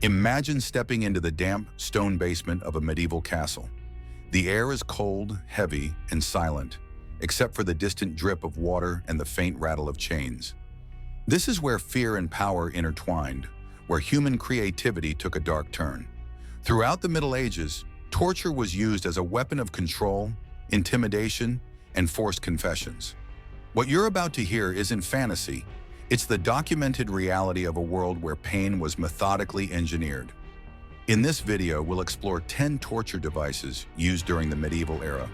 Imagine stepping into the damp, stone basement of a medieval castle. The air is cold, heavy, and silent, except for the distant drip of water and the faint rattle of chains. This is where fear and power intertwined, where human creativity took a dark turn. Throughout the Middle Ages, torture was used as a weapon of control, intimidation, and forced confessions. What you're about to hear isn't fantasy. It's the documented reality of a world where pain was methodically engineered. In this video, we'll explore 10 torture devices used during the medieval era.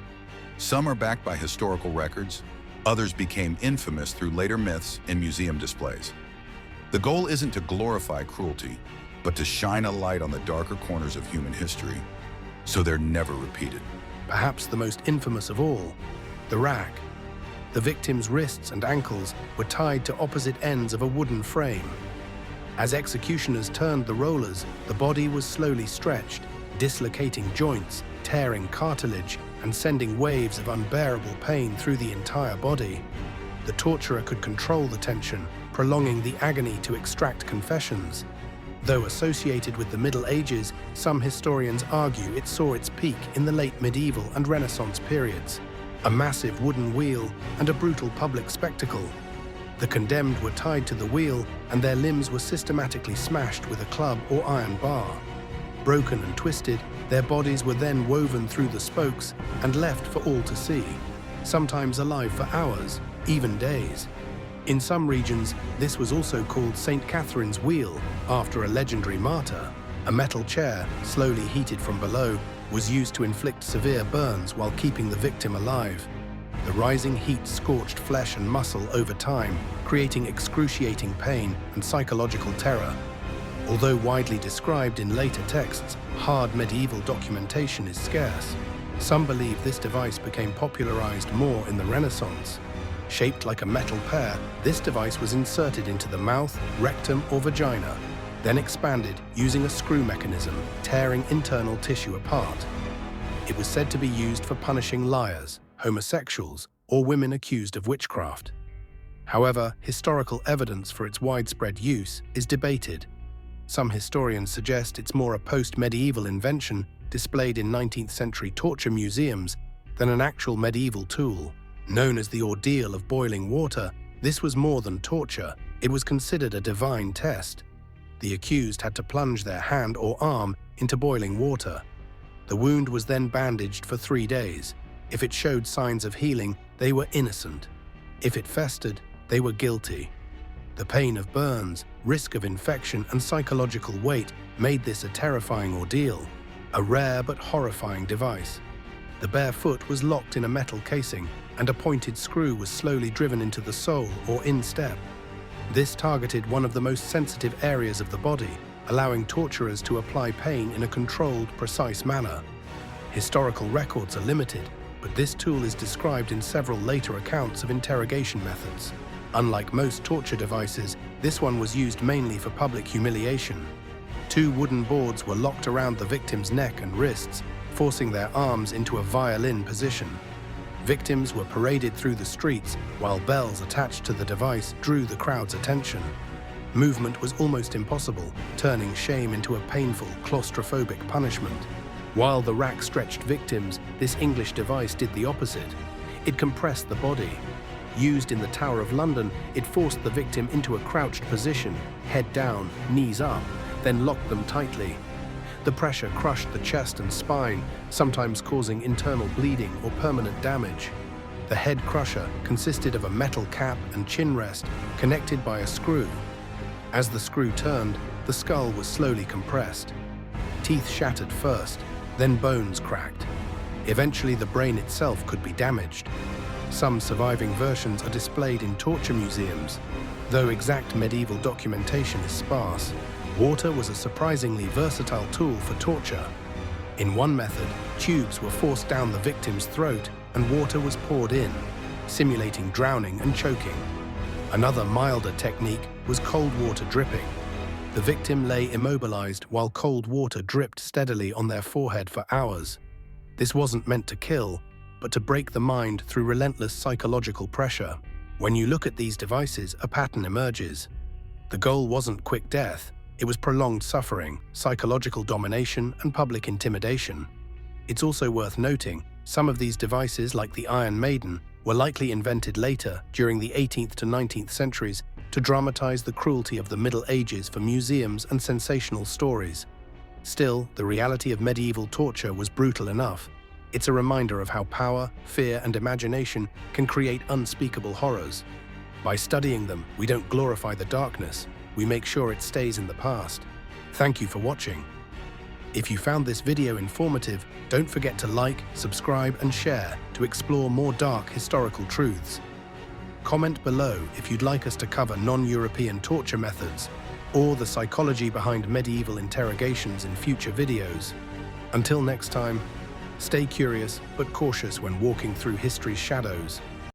Some are backed by historical records, others became infamous through later myths and museum displays. The goal isn't to glorify cruelty, but to shine a light on the darker corners of human history, so they're never repeated. Perhaps the most infamous of all, the rack. The victim's wrists and ankles were tied to opposite ends of a wooden frame. As executioners turned the rollers, the body was slowly stretched, dislocating joints, tearing cartilage, and sending waves of unbearable pain through the entire body. The torturer could control the tension, prolonging the agony to extract confessions. Though associated with the Middle Ages, some historians argue it saw its peak in the late medieval and Renaissance periods. A massive wooden wheel and a brutal public spectacle. The condemned were tied to the wheel and their limbs were systematically smashed with a club or iron bar. Broken and twisted, their bodies were then woven through the spokes and left for all to see, sometimes alive for hours, even days. In some regions, this was also called St. Catherine's Wheel, after a legendary martyr. A metal chair, slowly heated from below, was used to inflict severe burns while keeping the victim alive. The rising heat scorched flesh and muscle over time, creating excruciating pain and psychological terror. Although widely described in later texts, hard medieval documentation is scarce. Some believe this device became popularized more in the Renaissance. Shaped like a metal pear, this device was inserted into the mouth, rectum, or vagina, then expanded using a screw mechanism, tearing internal tissue apart. It was said to be used for punishing liars, homosexuals, or women accused of witchcraft. However, historical evidence for its widespread use is debated. Some historians suggest it's more a post-medieval invention displayed in 19th century torture museums than an actual medieval tool. Known as the ordeal of boiling water, this was more than torture. It was considered a divine test. The accused had to plunge their hand or arm into boiling water. The wound was then bandaged for 3 days. If it showed signs of healing, they were innocent. If it festered, they were guilty. The pain of burns, risk of infection, and psychological weight made this a terrifying ordeal, a rare but horrifying device. The bare foot was locked in a metal casing, and a pointed screw was slowly driven into the sole or instep. This targeted one of the most sensitive areas of the body, allowing torturers to apply pain in a controlled, precise manner. Historical records are limited, but this tool is described in several later accounts of interrogation methods. Unlike most torture devices, this one was used mainly for public humiliation. 2 wooden boards were locked around the victim's neck and wrists, forcing their arms into a violin position. Victims were paraded through the streets, while bells attached to the device drew the crowd's attention. Movement was almost impossible, turning shame into a painful, claustrophobic punishment. While the rack stretched victims, this English device did the opposite. It compressed the body. Used in the Tower of London, it forced the victim into a crouched position, head down, knees up, then locked them tightly. The pressure crushed the chest and spine, sometimes causing internal bleeding or permanent damage. The head crusher consisted of a metal cap and chin rest connected by a screw. As the screw turned, the skull was slowly compressed. Teeth shattered first, then bones cracked. Eventually, the brain itself could be damaged. Some surviving versions are displayed in torture museums. Though exact medieval documentation is sparse, water was a surprisingly versatile tool for torture. In one method, tubes were forced down the victim's throat and water was poured in, simulating drowning and choking. Another milder technique was cold water dripping. The victim lay immobilized while cold water dripped steadily on their forehead for hours. This wasn't meant to kill, but to break the mind through relentless psychological pressure. When you look at these devices, a pattern emerges. The goal wasn't quick death, It was prolonged suffering, psychological domination, and public intimidation. It's also worth noting, some of these devices, like the Iron Maiden, were likely invented later, during the 18th to 19th centuries, to dramatize the cruelty of the Middle Ages for museums and sensational stories. Still, the reality of medieval torture was brutal enough. It's a reminder of how power, fear, and imagination can create unspeakable horrors. By studying them, we don't glorify the darkness, we make sure it stays in the past. Thank you for watching. If you found this video informative, don't forget to like, subscribe, and share to explore more dark historical truths. Comment below if you'd like us to cover non-European torture methods or the psychology behind medieval interrogations in future videos. Until next time, stay curious but cautious when walking through history's shadows.